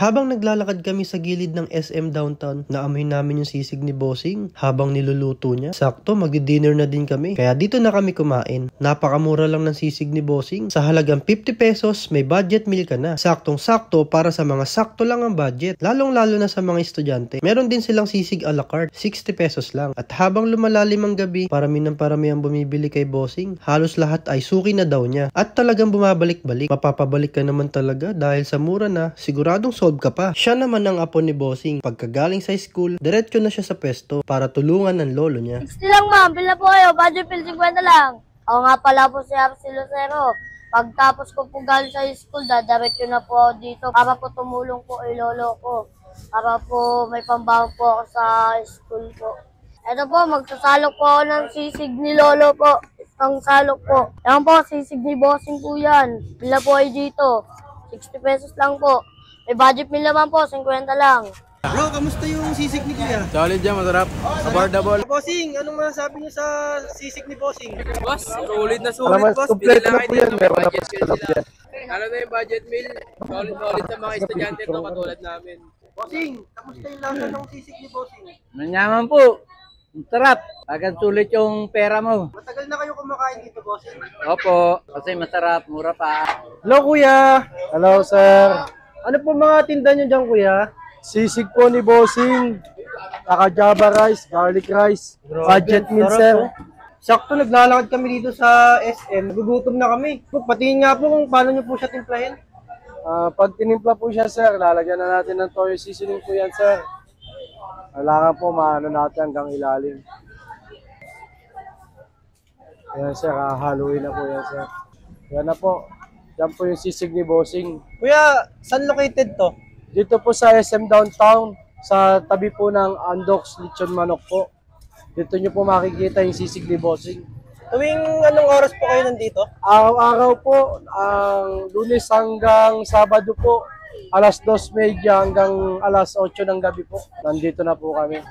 Habang naglalakad kami sa gilid ng SM Downtown, naamoy namin yung sisig ni Bossing habang niluluto niya. Sakto, magdi-dinner na din kami. Kaya dito na kami kumain. Napakamura lang ng sisig ni Bossing. Sa halagang 50 pesos, may budget meal ka na. Saktong-sakto para sa mga sakto lang ang budget. Lalong-lalo na sa mga estudyante. Meron din silang sisig a la carte, 60 pesos lang. At habang lumalalim ang gabi, parami ng parami ang bumibili kay Bossing. Halos lahat ay suki na daw niya. At talagang bumabalik-balik. Mapapabalik ka naman talaga dahil sa mura na, siguradong solve ka pa. Siya naman ang apo ni Bossing. Pagkagaling sa school, diretso na siya sa pwesto para tulungan ng lolo niya. 60 lang ma'am, bila po kayo, budget bill 50 lang. Ako nga pala po si Lucero. Pagtapos ko po galing sa school, dadiretso na po ako dito para po tumulong po kay lolo ko. Para po may pambawang po ako sa school po. Ito po, magsasalok po ako ng sisig ni lolo po. Ang salok po. Yan po, sisig ni Bossing po yan. Bila po ay dito. 60 pesos lang po. May budget meal naman po, 50 lang. Bro, kamusta yung sisig ni Kuya? Solid yan, masarap. Affordable. Bossing, anong masasabi niyo sa sisig ni Bossing? Boss, sulit na sulit, Alam, boss. complete na po yan. Meron na po Budget sa meal loob sila. yan. Lalo na yung budget meal. Solid sa mga estudyante na katulad namin. Bossing, kamusta yung lasa ng sisig ni Bossing? Manyaman po. Masarap. Agad sulit yung pera mo. Matagal na kayo kumakain dito, Bossing? Opo. Kasi masarap. Mura pa. Hello, Kuya! Hello, sir. Ano po mga tinda niyo dyan, Kuya? Sisig po ni Bossing. Java rice, garlic rice. Budget meal, sir. Sakto, naglalakad kami dito sa SM. Nagugutom na kami. Patingin nga po kung paano niyo po siya timplahin. Pag tinimpla po siya, sir, lalagyan na natin ng toyo seasoning po yan, sir. Kailangan po maano natin hanggang ilalim. Ayan, sir. Haluin na po yan, sir. Yan na po. Yan po yung sisig ni Bossing. Kuya, saan located to? Dito po sa SM Downtown, sa tabi po ng Andox Lechon Manok po. Dito nyo po makikita yung sisig ni Bossing. Tuwing anong oras po kayo nandito? Araw-araw po, ang Lunes hanggang Sabado po, alas 2:30 hanggang alas 8 ng gabi po. Nandito na po kami.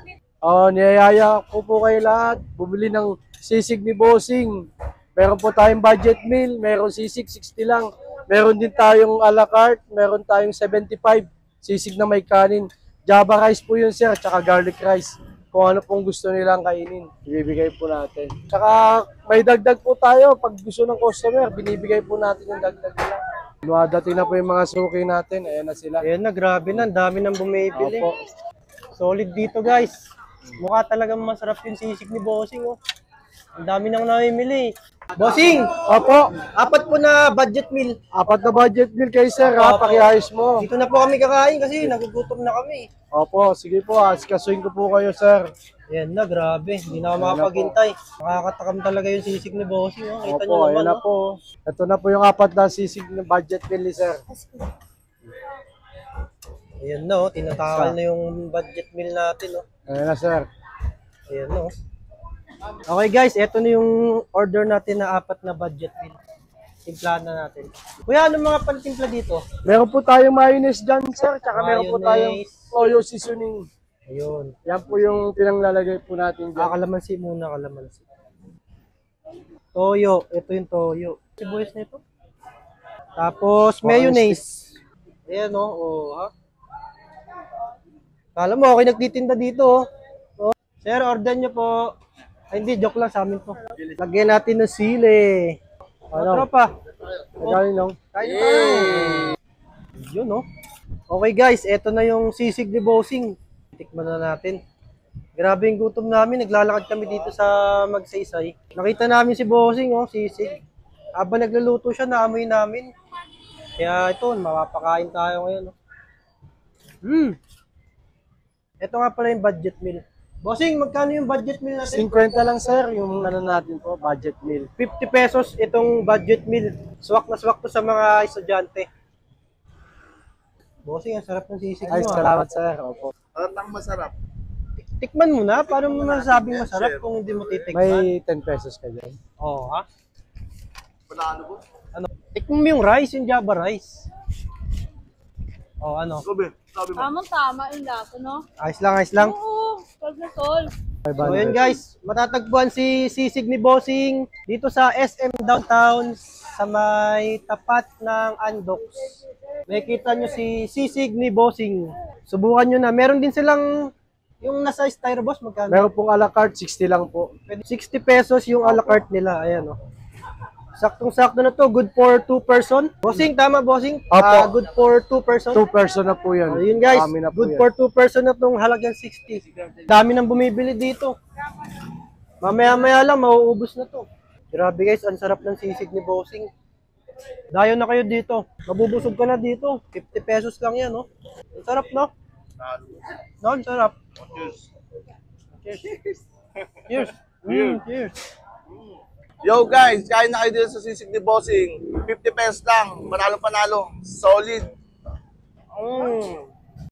Niyayaya po kayo lahat, bumili ng sisig ni Bossing. Meron po tayong budget meal, meron sisig 60 lang. Meron din tayong a la carte, meron tayong 75, sisig na may kanin. Java rice po yun, sir, tsaka garlic rice. Kung ano pong gusto nilang kainin, ibibigay po natin. Tsaka may dagdag po tayo. Pag gusto ng customer, binibigay po natin yung dagdag nila. Lumadating na po yung mga suki natin. Ayan na sila. Ayan na, grabe na. Ang dami nang bumibili. Opo. Solid dito, guys. Mukha talagang masarap yung sisig ni Bossing, oh. Ang dami nang namimili. Bossing! Opo. 4 po na budget meal. 4 na budget meal kayo, sir. Pakiayos mo. Dito na po kami kakain kasi nagugutom na kami. Opo, sige po. Asikasuhin ko po kayo, sir. Ayan na, grabe. Hindi na ako makapaghintay. Nakakatakam talaga yung sisig ni Bossing, oh. Kita nyo Opo, naman, ayan na oh. po. Ito na po yung 4 na sisig ng budget meal ni sir. Ayan na, oh. Tinatakal na yung budget meal natin, oh. Ayan na, sir. Ayan na, oh. Okay guys, eto na yung order natin na 4 na budget meal. Timplahan na natin. Kuya, anong mga pantimpla dito? Meron po tayong mayonnaise dyan, sir. Tsaka meron po tayong toyo seasoning. Ayun. Yan po yung pinanglalagay po natin dyan. Kalamansi muna, kalamansi. Toyo, ito yung toyo. Sibuyas na ito. Tapos, mayonnaise. Ayan, oh, ha? Kala mo, okay nagtitinda dito, oh. Oh. Sir, order nyo po. Ay, hindi, joke lang sa amin to. Lagyan natin ng sili. Ano? Tropa. Nagaling lang. Kain tayo. Yun, no? Okay, guys. Eto na yung sisig ni Bossing. Tikman na natin. Grabe yung gutom namin. Naglalakad kami dito sa Magsaysay. Nakita namin si Bossing, oh, sisig. Habang nagluluto siya, naamoy namin. Kaya ito, mapapakain tayo ngayon, no? Ito nga pala yung budget meal. Bossing, magkano yung budget meal natin? 50 lang, sir, yung ano natin po, budget meal. 50 pesos itong budget meal. Swak na swak to sa mga estudyante. Bossing, ang sarap ng sisig mo. Ay, salamat, sir. Opo. Ang masarap. Tikman mo na. Paano mo masasabing masarap kung hindi mo titikman? May 10 pesos ka dyan. Oo, ha? Panalo po. Ano? Tikman mo yung rice, yung Java rice. Oh, ano? Sabi mo. Tama yung lasa, no? Ayos lang, ayos lang. Oo, solve na solve. So yun guys, matatagpuan si sisig ni Bossing dito sa SM Downtown sa may tapat ng Andox. Makikita nyo si sisig ni Bossing. Subukan nyo na. Meron din silang yung nasa styro boss, magkano? Meron pong a la carte, 60 lang po. 60 pesos yung a la carte nila. Ayan, oh. Saktong-sakto na to. Good for 2 person. Bossing, tama, Bossing? Opo. Good for 2 person. 2 person na po yan. Ayun guys, Dami na po good yan. for 2 person na tong halagang 60. Dami nang bumibili dito. Mamaya-maya lang, mauubos na to. Grabe guys, ang sarap ng sisig ni Bossing. Dayo na kayo dito. Mabubusog ka na dito. 50 pesos lang yan, no? Ang sarap, no? No, ang sarap. Cheers. Cheers. Cheers. Yo guys, kain na kayo dito sa sisig ni Bossing. 50 pesos lang. Panalo-panalo. Solid.